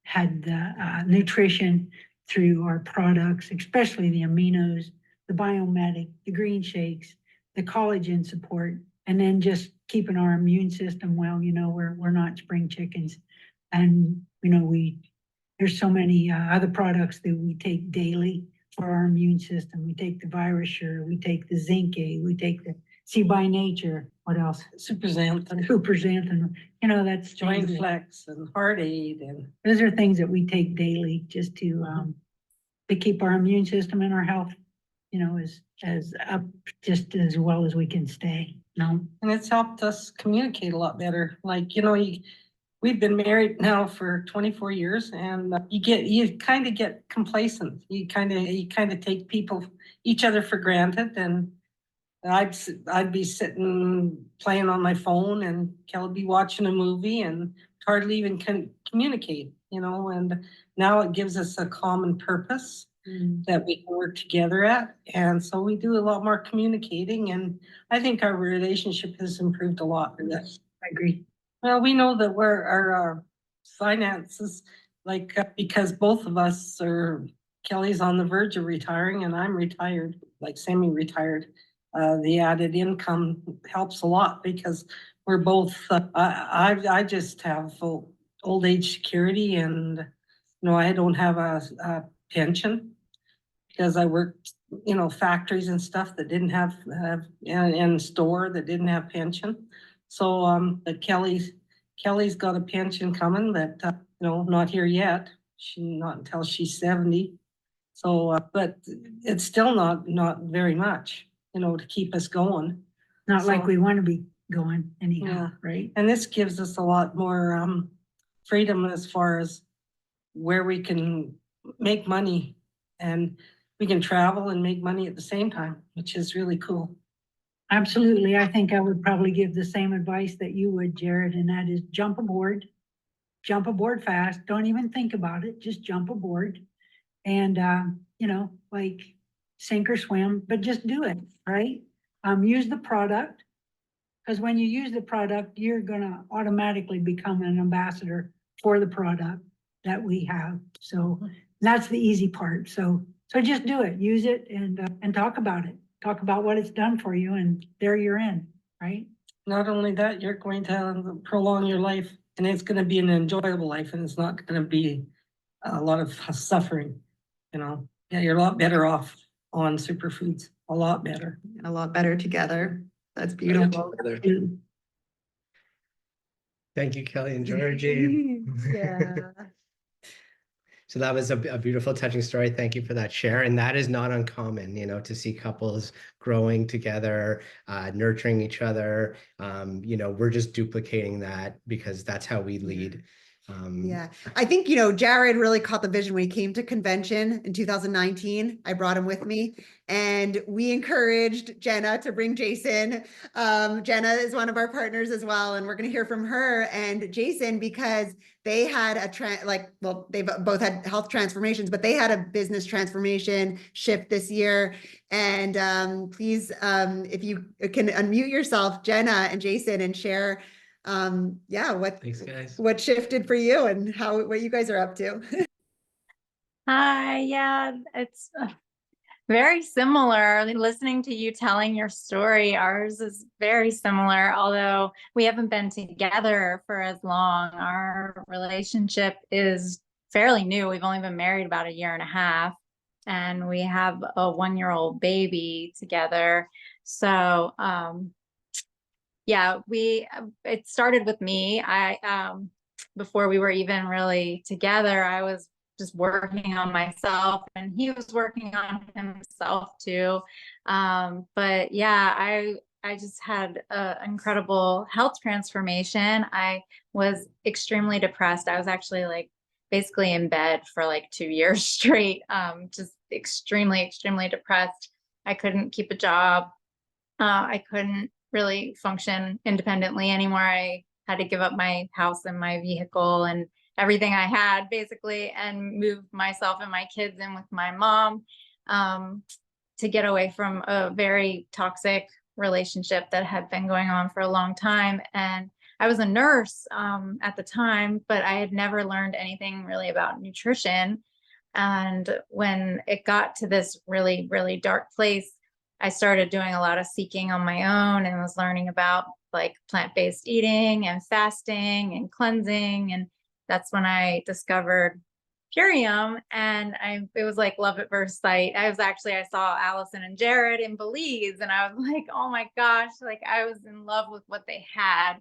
had the nutrition through our products, especially the aminos, the biomedic, the green shakes, the collagen support, and then just keeping our immune system well. We're not spring chickens, and there's so many other products that we take daily for our immune system. We take the VirusSure, we take the Zinc A, we take the See by Nature. What else? Superxanthin. That's Joint Flex and Heart Aid, and those are things that we take daily just to keep our immune system and our health, as up just as well as we can stay. and it's helped us communicate a lot better. Like, we've been married now for 24 years, and you kind of get complacent. You kind of take each other for granted, and I'd be sitting playing on my phone, and Kelly'd be watching a movie, and hardly even communicate. And now it gives us a common purpose that we can work together at, and so we do a lot more communicating, and I think our relationship has improved a lot for this. I agree. Well, we know that our finances, because both of us Kelly's on the verge of retiring and I'm retired, like semi-retired. The added income helps a lot because we're both, I just have old age security, and, I don't have a pension because I worked, factories and stuff that didn't have, and store that didn't have pension. So, but Kelly's got a pension coming that, not here yet. Not until she's 70. So, but it's still not very much, to keep us going. Not like we want to be going anyhow, right? And this gives us a lot more freedom as far as where we can make money, and we can travel and make money at the same time, which is really cool. Absolutely. I think I would probably give the same advice that you would, Jared, and that is jump aboard fast. Don't even think about it. Just jump aboard and, like sink or swim, but just do it, right? Use the product, because when you use the product, you're going to automatically become an ambassador for the product that we have. So that's the easy part. So just do it, use it, and talk about it. Talk about what it's done for you, and there you're in, right? not only that, you're going to prolong your life, and it's going to be an enjoyable life, and it's not going to be a lot of suffering, you know. Yeah, you're a lot better off on superfoods, a lot better. A lot better together. That's beautiful. Thank you, Kelly and Georgie. Yeah. So that was a beautiful, touching story. Thank you for that share. And that is not uncommon, you know, to see couples growing together, nurturing each other. You know, we're just duplicating that because that's how we lead. Yeah, I think, you know, Jared really caught the vision when he came to convention in 2019. I brought him with me and we encouraged Jenna to bring Jason. Jenna is one of our partners as well. And we're going to hear from her and Jason because they had they've both had health transformations, but they had a business transformation shift this year. And please, if you can unmute yourself, Jenna and Jason, and share Thanks, guys. what shifted for you and what you guys are up to. Hi, yeah, it's very similar. Listening to you telling your story, ours is very similar, although we haven't been together for as long. Our relationship is fairly new. We've only been married about a year and a half, and we have a 1-year-old baby together. So, yeah, it started with me. Before we were even really together, I was just working on myself and he was working on himself too. But yeah, I just had an incredible health transformation. I was extremely depressed. I was actually like basically in bed for like 2 years straight, just extremely, extremely depressed. I couldn't keep a job. I couldn't really function independently anymore. I had to give up my house and my vehicle and everything I had basically and move myself and my kids in with my mom to get away from a very toxic relationship that had been going on for a long time. And I was a nurse at the time, but I had never learned anything really about nutrition. And when it got to this really, really dark place, I started doing a lot of seeking on my own and was learning about like plant-based eating and fasting and cleansing. And that's when I discovered Purium, and it was like love at first sight. I saw Allison and Jared in Belize, and I was like, oh my gosh, like I was in love with what they had,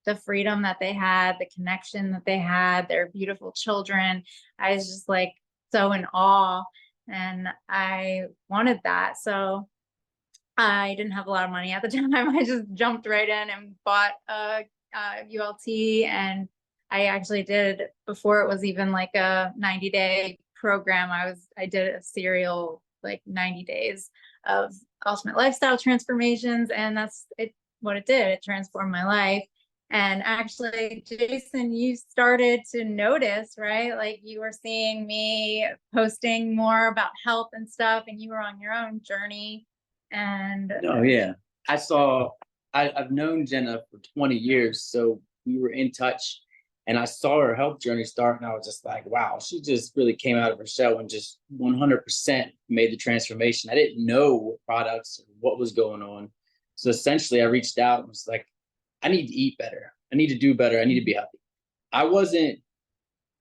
the freedom that they had, the connection that they had, their beautiful children. I was just like so in awe, and I wanted that. So I didn't have a lot of money at the time. I just jumped right in and bought a ULT, and I actually did, before it was even like a 90-day program, I did a serial like 90 days of ultimate lifestyle transformations, and that's what it did. It transformed my life. And actually, Jason, you started to notice, right? Like you were seeing me posting more about health and stuff, and you were on your own journey. And oh yeah, I've known Jenna for 20 years, so we were in touch, and I saw her health journey start, and I was just like, wow, she just really came out of her shell and just 100% made the transformation. I didn't know what products or what was going on, so essentially I reached out and was like, I need to eat better, I need to do better, I need to be healthy. I wasn't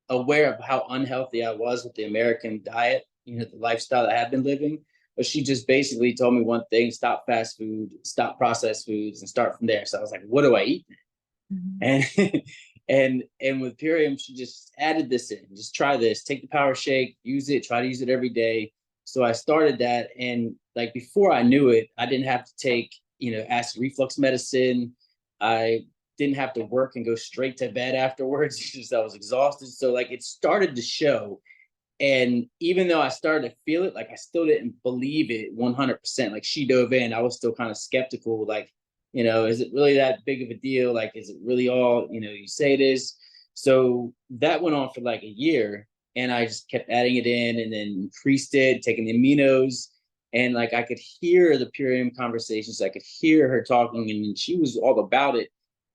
aware of how unhealthy I was with the American diet, you know, the lifestyle that I had been living. But she just basically told me one thing: stop fast food, stop processed foods, and start from there. So I was like, what do I eat? Mm-hmm. And with Purium, she just added this in. Just try this, take the power shake, use it, try to use it every day. So I started that. And like before I knew it, I didn't have to take, you know, acid reflux medicine. I didn't have to work and go straight to bed afterwards. Just I was exhausted. So like it started to show. And even though I started to feel it, like I still didn't believe it 100%. Like she dove in, I was still kind of skeptical. Like, you know, is it really that big of a deal? Like, is it really all, you know, you say it is? So that went on for like a year, and I just kept adding it in and then increased it, taking the aminos. And like I could hear the Purium conversations, I could hear her talking, and she was all about it.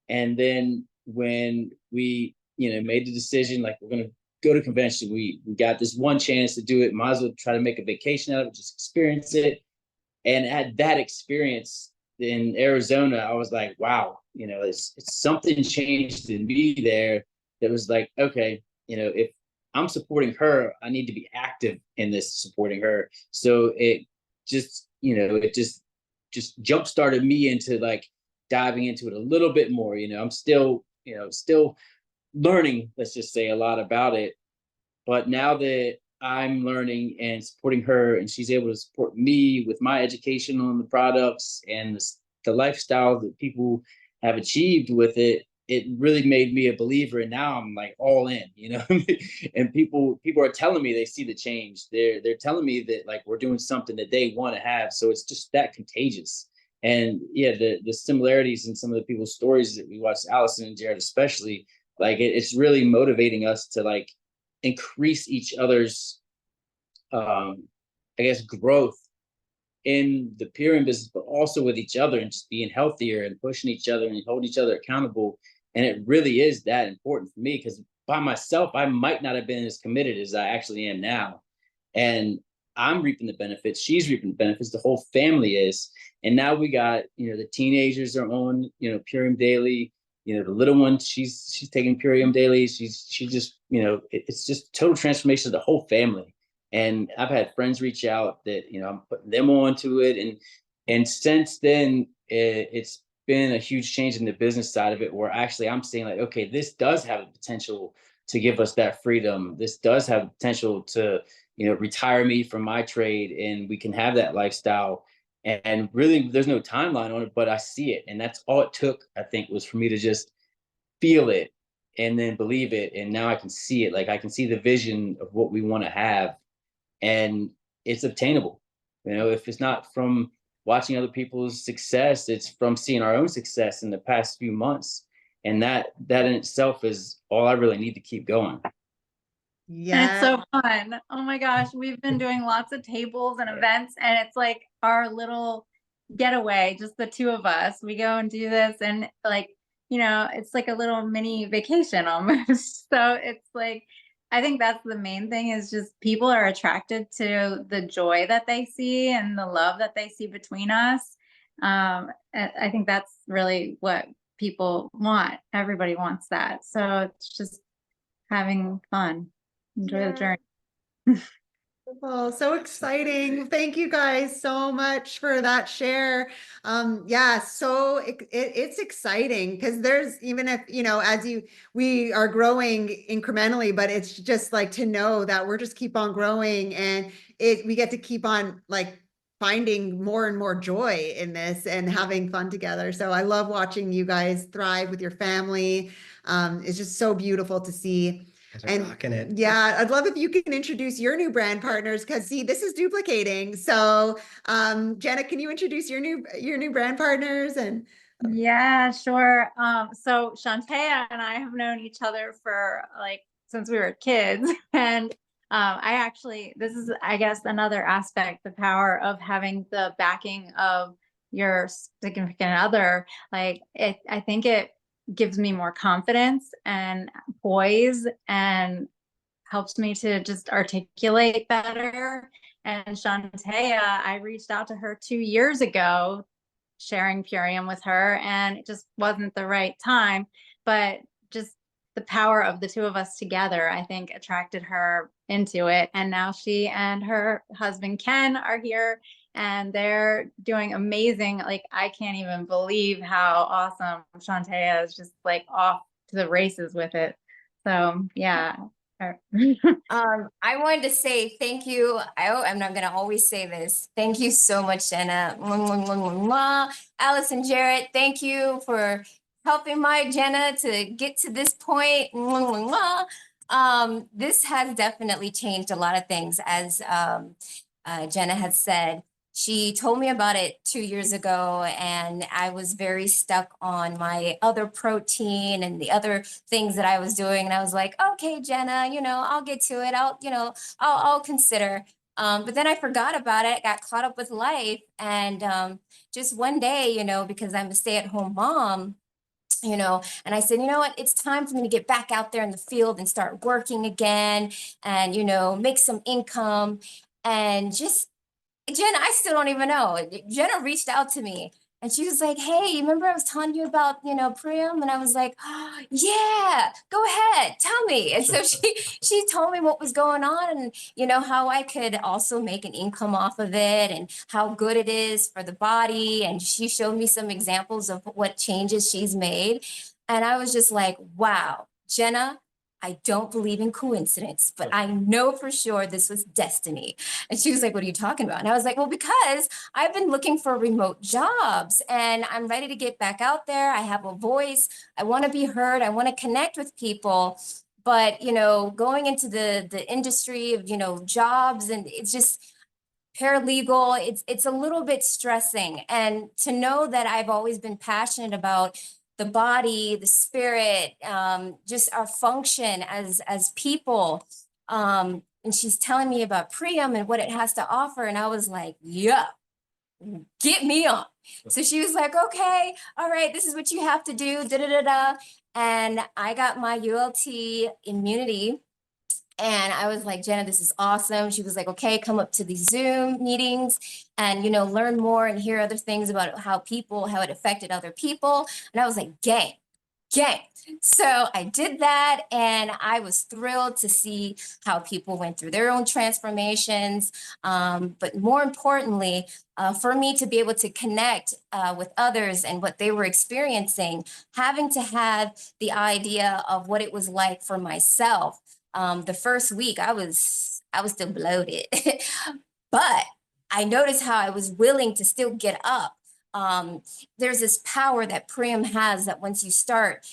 And then when we, you know, made the decision, like we're going to go to convention, we got this one chance to do it, might as well try to make a vacation out of it, just experience it. And at that experience, in Arizona, I was like, wow, it's something changed in me there that was like, okay, if I'm supporting her, I need to be active in this supporting her. So it just, it just jump started me into like diving into it a little bit more. I'm still, still learning, let's just say, a lot about it. But now that I'm learning and supporting her, and she's able to support me with my education on the products and the lifestyle that people have achieved with it, it really made me a believer. And now I'm like all in, and people are telling me they see the change. They're telling me that like we're doing something that they want to have. So it's just that contagious. And yeah, the similarities in some of the people's stories that we watched, Allison and Jared especially, like it's really motivating us to like increase each other's I guess growth in the Purium business, but also with each other, and just being healthier and pushing each other and holding each other accountable. And it really is that important for me, because by myself I might not have been as committed as I actually am now. And I'm reaping the benefits, she's reaping the benefits, the whole family is. And now we got, the teenagers are on, Purium daily. The little one, she's taking Purium daily. She just, it's just total transformation of the whole family. And I've had friends reach out that, I'm putting them onto it. And since then, it's been a huge change in the business side of it, where actually I'm saying like, okay, this does have the potential to give us that freedom. This does have the potential to, retire me from my trade, and we can have that lifestyle. And really, there's no timeline on it, but I see it. And that's all it took, I think, was for me to just feel it and then believe it. And now I can see it. Like I can see the vision of what we want to have, and it's obtainable. If it's not from watching other people's success, it's from seeing our own success in the past few months. And that in itself is all I really need to keep going. And it's Yeah. so fun. Oh my gosh, we've been doing lots of tables and events, and it's like our little getaway, just the two of us. We go and do this, and like, it's like a little mini vacation almost. So it's like, I think that's the main thing, is just people are attracted to the joy that they see and the love that they see between us. And I think that's really what people want. Everybody wants that. So it's just having fun. Enjoy the journey. Oh, so exciting. Thank you guys so much for that share. Yeah, so it's exciting, because there's, even if, we are growing incrementally, but it's just like to know that we're just keep on growing, and we get to keep on like finding more and more joy in this and having fun together. So I love watching you guys thrive with your family. It's just so beautiful to see. Guys are rocking it. Yeah, I'd love if you can introduce your new brand partners, because see, this is duplicating. So Jenna, can you introduce your new brand partners? And Yeah, sure. So Shantea and I have known each other for like since we were kids. And this is, I guess, another aspect, the power of having the backing of your significant other. Like I think it gives me more confidence and poise, and helps me to just articulate better. And Shantea, I reached out to her 2 years ago, sharing Purium with her, and it just wasn't the right time. But just the power of the two of us together, I think, attracted her into it. And now she and her husband Ken are here, and they're doing amazing. Like, I can't even believe how awesome Shantea is, just like off to the races with it. So yeah. I wanted to say thank you. I'm not going to always say this. Thank you so much, Jenna. Allison and Jared, thank you for helping my Jenna to get to this point. This has definitely changed a lot of things, as Jenna had said. She told me about it 2 years ago, and I was very stuck on my other protein and the other things that I was doing. And I was like, okay, Jenna, I'll get to it. I'll consider. But then I forgot about it, got caught up with life. And just one day, because I'm a stay-at-home mom, and I said, you know what, it's time for me to get back out there in the field and start working again and, make some income. And just Jenna, I still don't even know. Jenna reached out to me, And she was like, hey, you remember I was telling you about, Purium? And I was like, oh, yeah, go ahead, tell me. And so she told me what was going on and, how I could also make an income off of it and how good it is for the body. And she showed me some examples of what changes she's made. And I was just like, wow, Jenna, I don't believe in coincidence, but I know for sure this was destiny. And she was like, what are you talking about? And I was like, well, because I've been looking for remote jobs and I'm ready to get back out there. I have a voice. I want to be heard. I want to connect with people. But, going into the industry of, jobs, and it's just paralegal, it's a little bit stressing. And to know that I've always been passionate about the body, the spirit, just our function as people. And she's telling me about Purium and what it has to offer. And I was like, yeah, get me on. So she was like, okay, all right, this is what you have to do, da da da da. And I got my ULT immunity. And I was like, Jenna, this is awesome. She was like, okay, come up to these Zoom meetings and, learn more and hear other things about how it affected other people. And I was like, gang. So I did that and I was thrilled to see how people went through their own transformations. But more importantly, for me to be able to connect with others and what they were experiencing, having to have the idea of what it was like for myself. The first week I was still bloated, but I noticed how I was willing to still get up. There's this power that Purium has that once you start,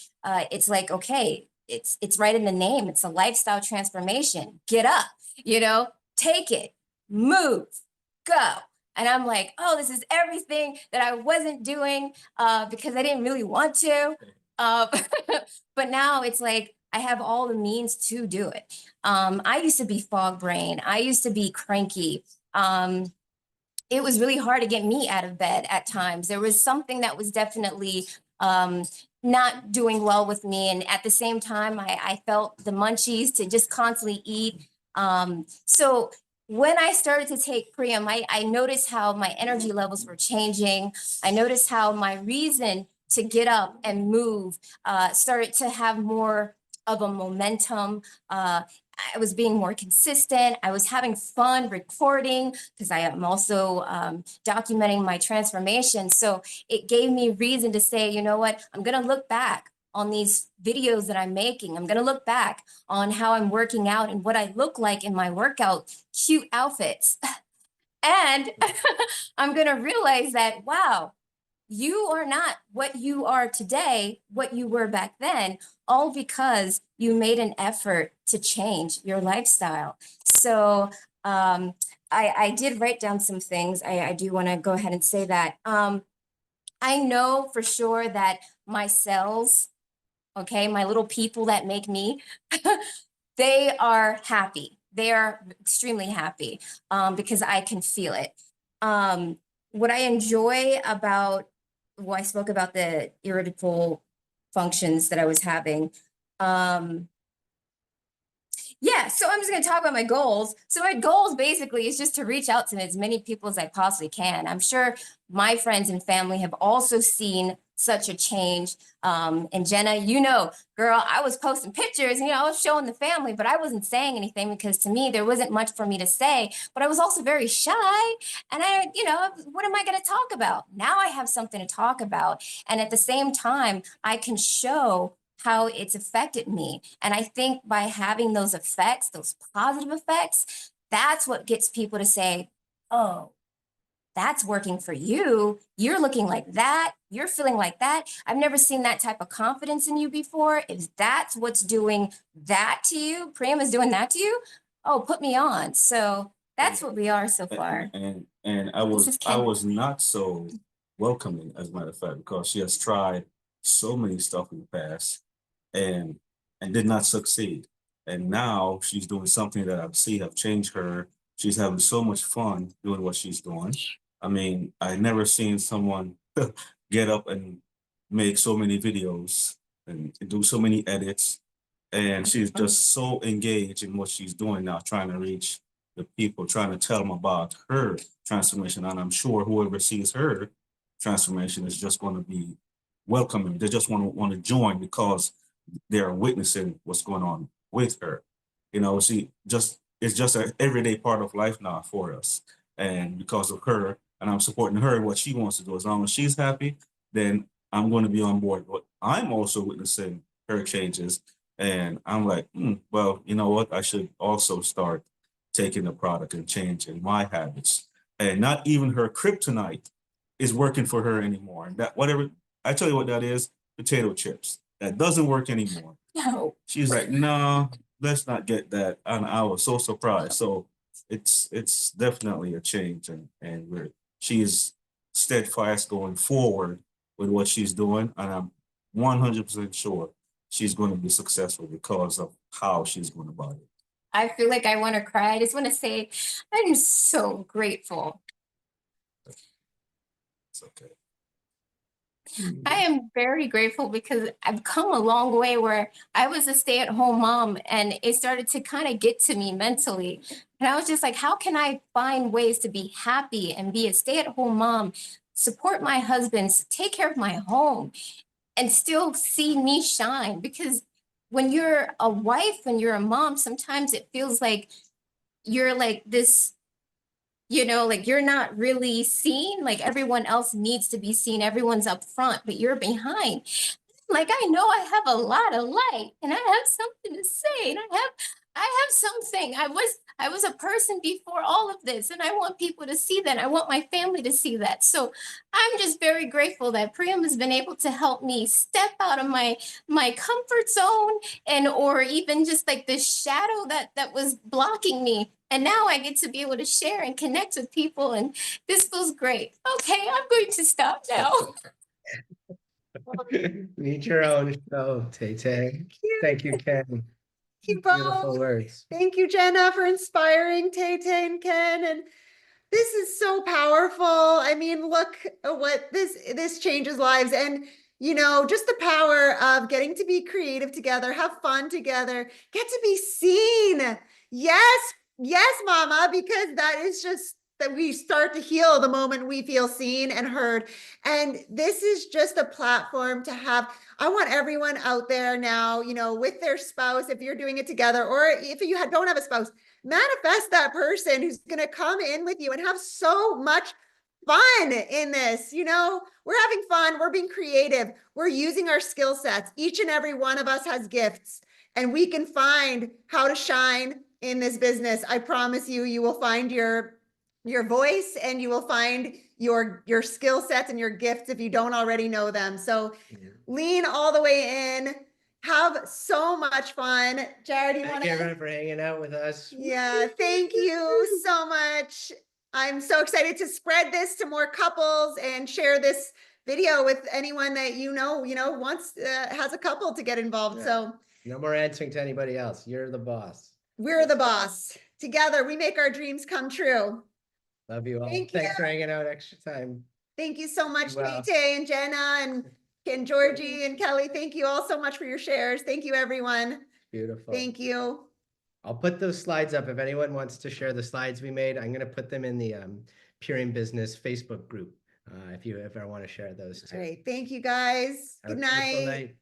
it's like, okay, it's right in the name. It's a lifestyle transformation. Get up, take it, move, go. And I'm like, oh, this is everything that I wasn't doing because I didn't really want to. But now it's like, I have all the means to do it. I used to be fog brain. I used to be cranky. It was really hard to get me out of bed at times. There was something that was definitely not doing well with me. And at the same time, I felt the munchies to just constantly eat. So when I started to take Purium, I noticed how my energy levels were changing. I noticed how my reason to get up and move started to have more of a momentum. I was being more consistent. I was having fun recording because I am also documenting my transformation. So it gave me reason to say, you know what, I'm going to look back on these videos that I'm making. I'm going to look back on how I'm working out and what I look like in my workout, cute outfits. And I'm going to realize that, wow, you are not what you are today, what you were back then, all because you made an effort to change your lifestyle. So I did write down some things. I do want to go ahead and say that. I know for sure that my cells, okay, my little people that make me, they are happy. They are extremely happy because I can feel it. What I enjoy about, well, I spoke about the irritable functions that I was having. Yeah, so I'm just going to talk about my goals. So my goals basically is just to reach out to as many people as I possibly can. I'm sure my friends and family have also seen such a change. And Jenna, girl, I was posting pictures, I was showing the family, but I wasn't saying anything because to me, there wasn't much for me to say, but I was also very shy. And what am I going to talk about? Now I have something to talk about. And at the same time, I can show how it's affected me. And I think by having those effects, those positive effects, that's what gets people to say, oh, that's working for you. You're looking like that. You're feeling like that. I've never seen that type of confidence in you before. If that's what's doing that to you, Purium is doing that to you, oh, put me on. So that's what we are so far. And I was not so welcoming, as a matter of fact, because she has tried so many stuff in the past and did not succeed. And now she's doing something that I see have changed her. She's having so much fun doing what she's doing. I mean, I never seen someone get up and make so many videos and do so many edits. And she's just so engaged in what she's doing now, trying to reach the people, trying to tell them about her transformation. And I'm sure whoever sees her transformation is just going to be welcoming. They just want to join because they're witnessing what's going on with her. You know, it's just an everyday part of life now for us. And because of her, and I'm supporting her, what she wants to do, as long as she's happy, then I'm going to be on board. But I'm also witnessing her changes. And I'm like, well, you know what? I should also start taking the product and changing my habits. And not even her kryptonite is working for her anymore. And that, whatever, I tell you what that is, potato chips. That doesn't work anymore. No. She's like, no, let's not get that. And I was so surprised. So it's definitely a change, and she's steadfast going forward with what she's doing, and I'm 100% sure she's going to be successful because of how she's going about it. I feel like I want to cry. I just want to say I'm so grateful. It's okay. I am very grateful because I've come a long way where I was a stay-at-home mom and it started to kind of get to me mentally. And I was just like, how can I find ways to be happy and be a stay-at-home mom, support my husband, take care of my home, and still see me shine? Because when you're a wife, when you're a mom, sometimes it feels like you're like this, you know, like you're not really seen, like everyone else needs to be seen. Everyone's up front, but you're behind. Like, I know I have a lot of light and I have something to say, and I have something. I was a person before all of this, and I want people to see that. I want my family to see that. So I'm just very grateful that Purium has been able to help me step out of my comfort zone, and or even just like the shadow that was blocking me. And now I get to be able to share and connect with people, and this feels great. Okay, I'm going to stop now. Need your own show, Tay. Thank you, Ken. Thank you Beautiful both. words. Thank you, Jenna, for inspiring Tay and Ken. And this is so powerful. I mean, look at what this changes lives. And, you know, just the power of getting to be creative together, have fun together, get to be seen. Yes, mama, because that is just that we start to heal the moment we feel seen and heard. And this is just a platform to have. I want everyone out there now, you know, with their spouse, if you're doing it together, or if you don't have a spouse, manifest that person who's going to come in with you and have so much fun in this. You know, we're having fun. We're being creative. We're using our skill sets. Each and every one of us has gifts, and we can find how to shine in this business. I promise you, you will find your voice, and you will find your skill sets and your gifts if you don't already know them. So lean all the way in. Have so much fun. Jared, you want to? Thank you, everyone, for hanging out with us. Yeah, thank you so much. I'm so excited to spread this to more couples and share this video with anyone that you know wants has a couple to get involved. Yeah. So no more answering to anybody else. You're the boss. We're the boss. Together, we make our dreams come true. Love you all. Thank Thanks you. for hanging out extra time. Thank you so much, Well. Tay and Jenna and Georgie and Kelly. Thank you all so much for your shares. Thank you, everyone. Beautiful. Thank you. I'll put those slides up. If anyone wants to share the slides we made, I'm going to put them in the Purium Business Facebook group. If you ever want to share those too. Great. Thank you, guys. Have Good a beautiful night. night.